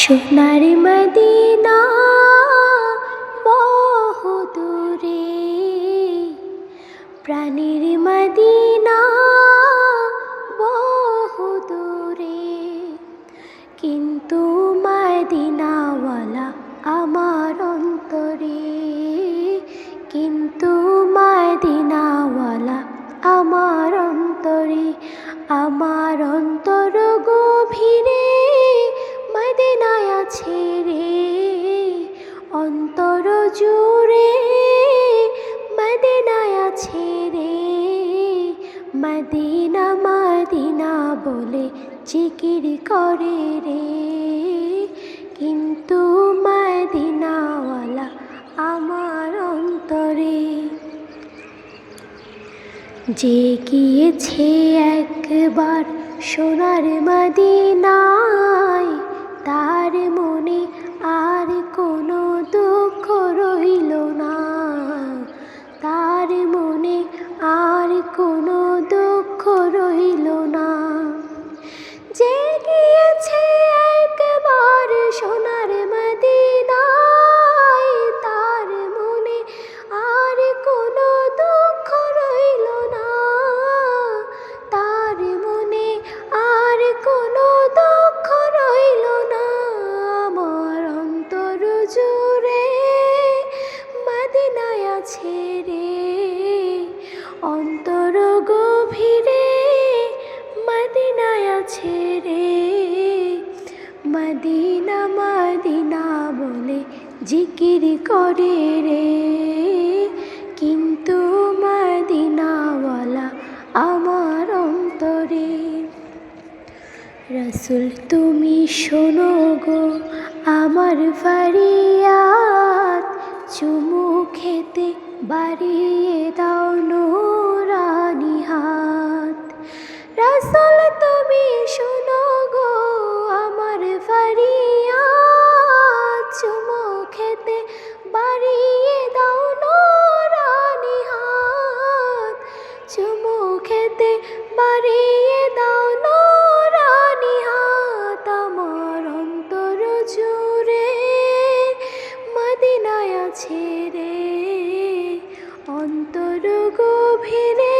সোনার মদিনা বহু দূরে, প্রাণের মদিনা বহু দূরে, কিন্তু মদিনাওয়ালা আমার অন্তরে, কিন্তু মদিনাওয়ালা আমার অন্তরে, আমার অন্তর গভীরে মদিনায় আছে রে, অন্তর জুড়ে মদিনায় আছে রে, মদিনা মদিনা বলে জিকির করে রে, কিন্তু মদিনাওয়ালা আমার অন্তরে। যে গিয়েছে একবার সোনার মদিনায়, তার মনে আর কোনো দুঃখ রইল না, তার মনে আর কোনো দুঃখ রইল না। যে গিয়েছে একবার সোনার মদিনায়, তার মনে আর কোনো দুঃখ রইল না, তার মনে আর কোনো দুঃখ রইল না। আমার অন্তর জুড়ে মদিনায় আছে রে, অন্তর গভীরে মদিনায় আছে রে, মদিনা মদিনা বলে জিকির করে রে, কিন্তু মদিনাওয়ালা আমার অন্তরে। রাসূল তুমি শোনো গো আমার ফরিয়াদ, চুমু খেতে বাড়িয়ে দাও নূরানি হাত। রাসূল তুমি শোনো গো আমার ফরিয়াদ, চুমু খেতে বাড়িয়ে দাও নূরানি হাত, চুমু খেতে বাড়িয়ে দাও নূরানি হাত। আমার অন্তর জুড়ে মদিনায় আছে রে, অন্তর গভীরে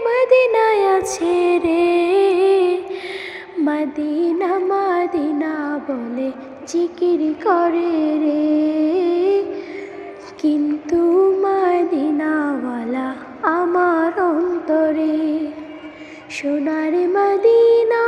মদিনায় আছে রে, মদিনা মদিনা বলে জিকির করে রে, কিন্তু মদিনাওয়ালা আমার অন্তরে। সোনার মদিনা